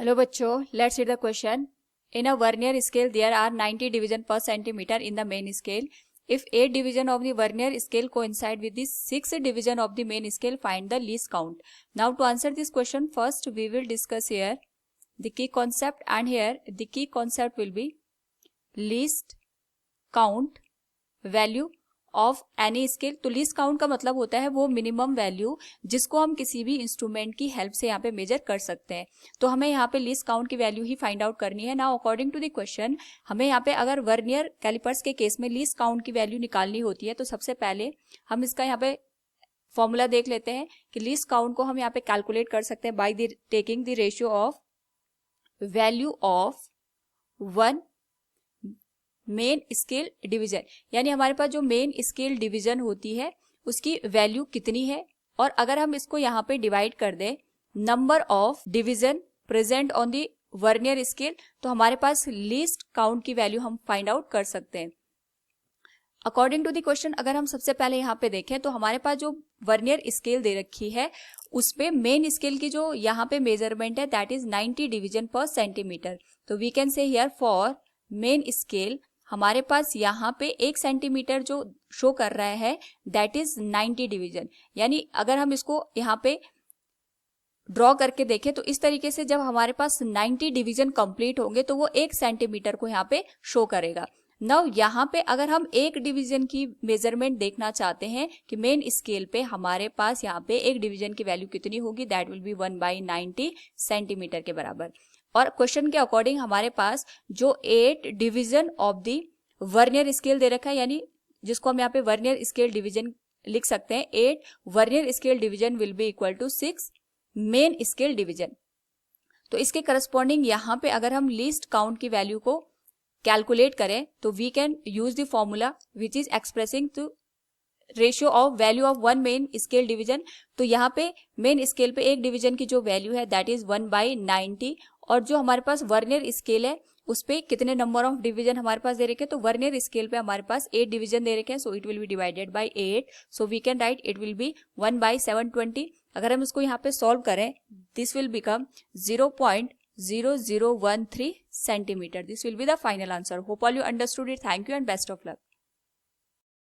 Hello बच्चों, let's read the question. In a vernier scale, there are 90 division per centimeter in the main scale. If 8 division of the vernier scale coincide with the 6 division of the main scale, find the least count. Now to answer this question, first we will discuss here the key concept, and here the key concept will be least count value of any scale. तो least count का मतलब होता है वो minimum value जिसको हम किसी भी इंस्ट्रूमेंट की हेल्प से यहाँ पे मेजर कर सकते हैं. तो हमें यहाँ पे लीस्ट काउंट की वैल्यू ही फाइंड आउट करनी है. Now according to the question, हमें यहाँ पे अगर वर्नियर कैलिपर्स के केस में लीस्ट काउंट की वैल्यू निकालनी होती है तो सबसे पहले हम इसका यहाँ पे फॉर्मूला देख लेते हैं कि लीस्ट काउंट को हम यहाँ पे कैलकुलेट कर सकते हैं by the taking the ratio of value of one main scale division. यानी हमारे पास जो मेन स्केल डिवीजन होती है उसकी वैल्यू कितनी है, और अगर हम इसको यहाँ पे डिवाइड कर दें number of division present on the vernier scale, तो हमारे पास लीस्ट काउंट की वैल्यू हम फाइंड आउट कर सकते हैं. अकॉर्डिंग टू द क्वेश्चन, अगर हम सबसे पहले यहाँ पे देखें तो हमारे पास जो वर्नियर स्केल दे रखी है उस पे मेन स्केल की जो यहाँ पे मेजरमेंट है दैट इज 90 डिवीजन पर सेंटीमीटर. तो we can say here for main scale हमारे पास यहाँ पे 1 सेंटीमीटर जो शो कर रहा है दैट इज 90 डिवीजन. यानी अगर हम इसको यहाँ पे ड्रॉ करके देखें तो इस तरीके से जब हमारे पास 90 डिवीजन कंप्लीट होंगे तो वो 1 सेंटीमीटर को यहाँ पे शो करेगा. नाउ यहाँ पे अगर हम एक डिवीजन की मेजरमेंट देखना चाहते हैं कि मेन स्केल पे हमारे पास यहाँ पे एक डिवीजन की वैल्यू कितनी होगी, दैट विल बी 1/90 सेंटीमीटर के बराबर. और क्वेश्चन के अकॉर्डिंग हमारे पास जो 8 division of the vernier scale दे रखा है, यानी जिसको हम यहाँ पे वर्नियर स्केल डिवीजन लिख सकते हैं, 8 vernier scale division will be equal to 6 main scale division. तो इसके करस्पॉन्डिंग यहाँ पे अगर हम लीस्ट काउंट की वैल्यू को कैलकुलेट करें तो we can use the formula which is expressing to ratio of value of one main scale division. तो यहाँ पे मेन स्केल पे एक डिवीजन की जो वैल्यू है दैट इज 1/90, और जो हमारे पास वर्नियर स्केल है उस पे कितने नंबर ऑफ डिवीजन हमारे पास दे रखे हैं, तो वर्नियर स्केल पे हमारे पास 8 डिवीजन दे रखे हैं. So it will be divided by 8, so we can write it will be 1/720. अगर हम इसको यहाँ पे सॉल्व करें this will become 0.0013 centimetre. This will be the final answer. Hope all you understood it. Thank you and best of luck.